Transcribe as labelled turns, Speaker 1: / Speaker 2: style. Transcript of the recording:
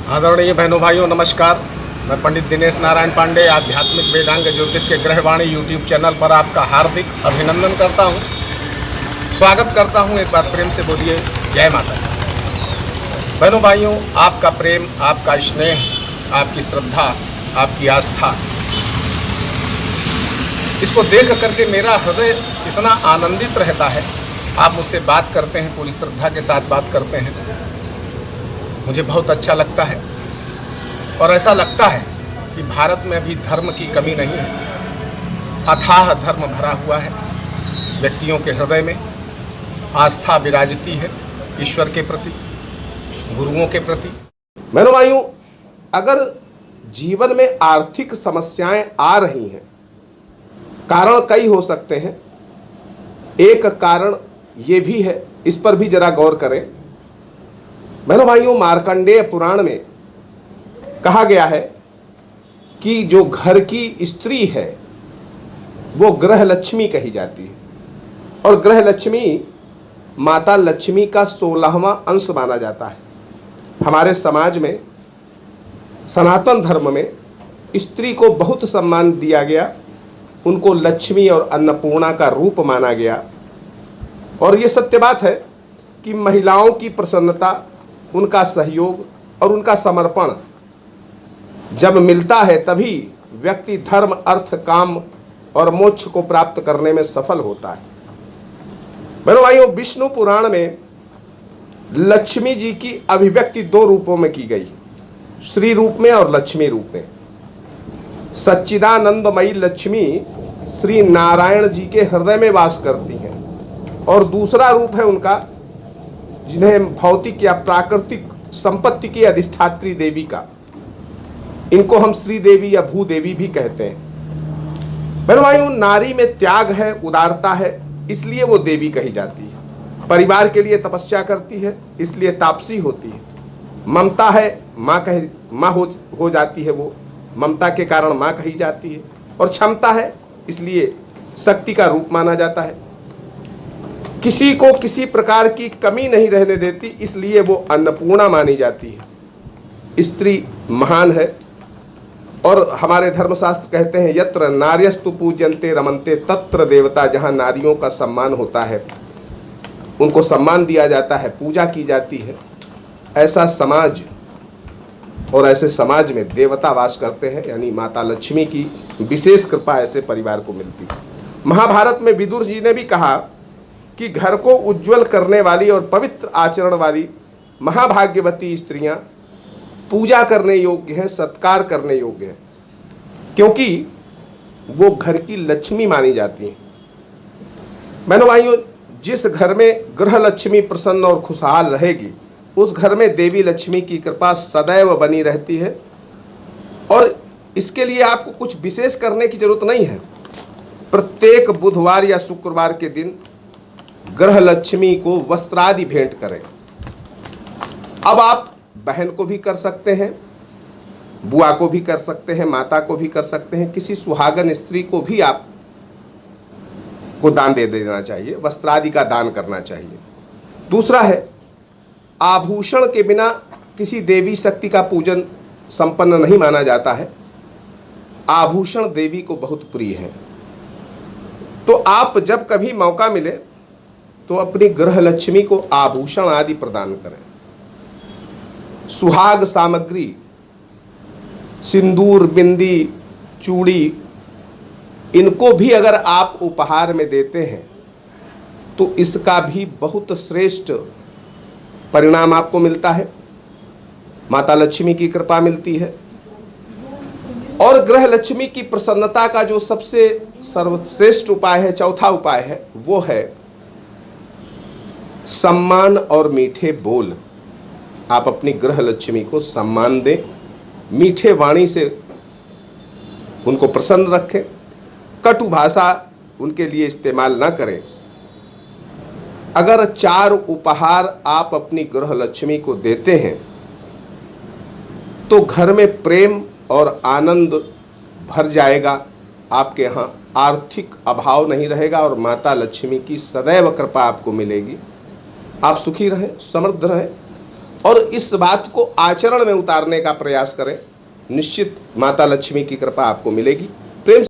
Speaker 1: आदरणीय बहनों भाइयों नमस्कार। मैं पंडित दिनेश नारायण पांडे आध्यात्मिक वेदांग ज्योतिष के ग्रहवाणी यूट्यूब चैनल पर आपका हार्दिक अभिनंदन करता हूं, स्वागत करता हूं। एक बार प्रेम से बोलिए जय माता दी। बहनों भाइयों, आपका प्रेम, आपका स्नेह, आपकी श्रद्धा, आपकी आस्था, इसको देख करके मेरा हृदय इतना आनंदित रहता है। आप मुझसे बात करते हैं, पूरी श्रद्धा के साथ बात करते हैं, मुझे बहुत अच्छा लगता है। और ऐसा लगता है कि भारत में अभी धर्म की कमी नहीं है, अथाह धर्म भरा हुआ है। व्यक्तियों के हृदय में आस्था विराजती है ईश्वर के प्रति, गुरुओं के प्रति।
Speaker 2: बहनों भाइयों, अगर जीवन में आर्थिक समस्याएं आ रही हैं, कारण कई हो सकते हैं। एक कारण ये भी है, इस पर भी जरा गौर करें। बहनों भाइयों, मार्कंडेय पुराण में कहा गया है कि जो घर की स्त्री है वो ग्रह लक्ष्मी कही जाती है, और ग्रह लक्ष्मी माता लक्ष्मी का 16वां अंश माना जाता है। हमारे समाज में, सनातन धर्म में स्त्री को बहुत सम्मान दिया गया, उनको लक्ष्मी और अन्नपूर्णा का रूप माना गया। और ये सत्य बात है कि महिलाओं की प्रसन्नता, उनका सहयोग और उनका समर्पण जब मिलता है तभी व्यक्ति धर्म, अर्थ, काम और मोक्ष को प्राप्त करने में सफल होता है। बहनों भाइयों, विष्णु पुराण में लक्ष्मी जी की अभिव्यक्ति 2 रूपों में की गई, श्री रूप में और लक्ष्मी रूप में। सच्चिदानंदमयी लक्ष्मी श्री नारायण जी के हृदय में वास करती हैं, और दूसरा रूप है उनका, जिन्हें भौतिक या प्राकृतिक संपत्ति की अधिष्ठात्री देवी का, इनको हम श्री देवी या भूदेवी भी कहते हैं। बहनों भाइयों, नारी में त्याग है, उदारता है, इसलिए वो देवी कही जाती है। परिवार के लिए तपस्या करती है, इसलिए तापसी होती है। ममता है, माँ हो जाती है, वो ममता के कारण माँ कही जाती है। और क्षमता है, इसलिए शक्ति का रूप माना जाता है। किसी को किसी प्रकार की कमी नहीं रहने देती, इसलिए वो अन्नपूर्णा मानी जाती है। स्त्री महान है, और हमारे धर्मशास्त्र कहते हैं यत्र नार्यस्तु पूज्यन्ते रमन्ते तत्र देवता। जहाँ नारियों का सम्मान होता है, उनको सम्मान दिया जाता है, पूजा की जाती है, ऐसा समाज, और ऐसे समाज में देवता वास करते हैं, यानी माता लक्ष्मी की विशेष कृपा ऐसे परिवार को मिलती है। महाभारत में विदुर जी ने भी कहा कि घर को उज्जवल करने वाली और पवित्र आचरण वाली महाभाग्यवती स्त्रियां पूजा करने योग्य हैं, सत्कार करने योग्य हैं, क्योंकि वो घर की लक्ष्मी मानी जाती हैं। बहनों भाइयों, जिस घर में ग्रह लक्ष्मी प्रसन्न और खुशहाल रहेगी, उस घर में देवी लक्ष्मी की कृपा सदैव बनी रहती है। और इसके लिए आपको कुछ विशेष करने की जरूरत नहीं है। प्रत्येक बुधवार या शुक्रवार के दिन ग्रह लक्ष्मी को वस्त्रादि भेंट करें। अब आप बहन को भी कर सकते हैं, बुआ को भी कर सकते हैं, माता को भी कर सकते हैं, किसी सुहागन स्त्री को भी आप को दान दे देना चाहिए, वस्त्रादि का दान करना चाहिए। दूसरा है, आभूषण के बिना किसी देवी शक्ति का पूजन संपन्न नहीं माना जाता है। आभूषण देवी को बहुत प्रिय है, तो आप जब कभी मौका मिले तो अपनी ग्रह लक्ष्मी को आभूषण आदि प्रदान करें। सुहाग सामग्री, सिंदूर, बिंदी, चूड़ी, इनको भी अगर आप उपहार में देते हैं तो इसका भी बहुत श्रेष्ठ परिणाम आपको मिलता है, माता लक्ष्मी की कृपा मिलती है। और ग्रह लक्ष्मी की प्रसन्नता का जो सबसे सर्वश्रेष्ठ उपाय है, चौथा उपाय है, वो है सम्मान और मीठे बोल। आप अपनी ग्रह लक्ष्मी को सम्मान दें, मीठे वाणी से उनको प्रसन्न रखें, कटु भाषा उनके लिए इस्तेमाल ना करें। अगर 4 उपहार आप अपनी ग्रह लक्ष्मी को देते हैं तो घर में प्रेम और आनंद भर जाएगा। आपके यहाँ आर्थिक अभाव नहीं रहेगा और माता लक्ष्मी की सदैव कृपा आपको मिलेगी। आप सुखी रहें, समृद्ध रहें। और इस बात को आचरण में उतारने का प्रयास करें, निश्चित माता लक्ष्मी की कृपा आपको मिलेगी।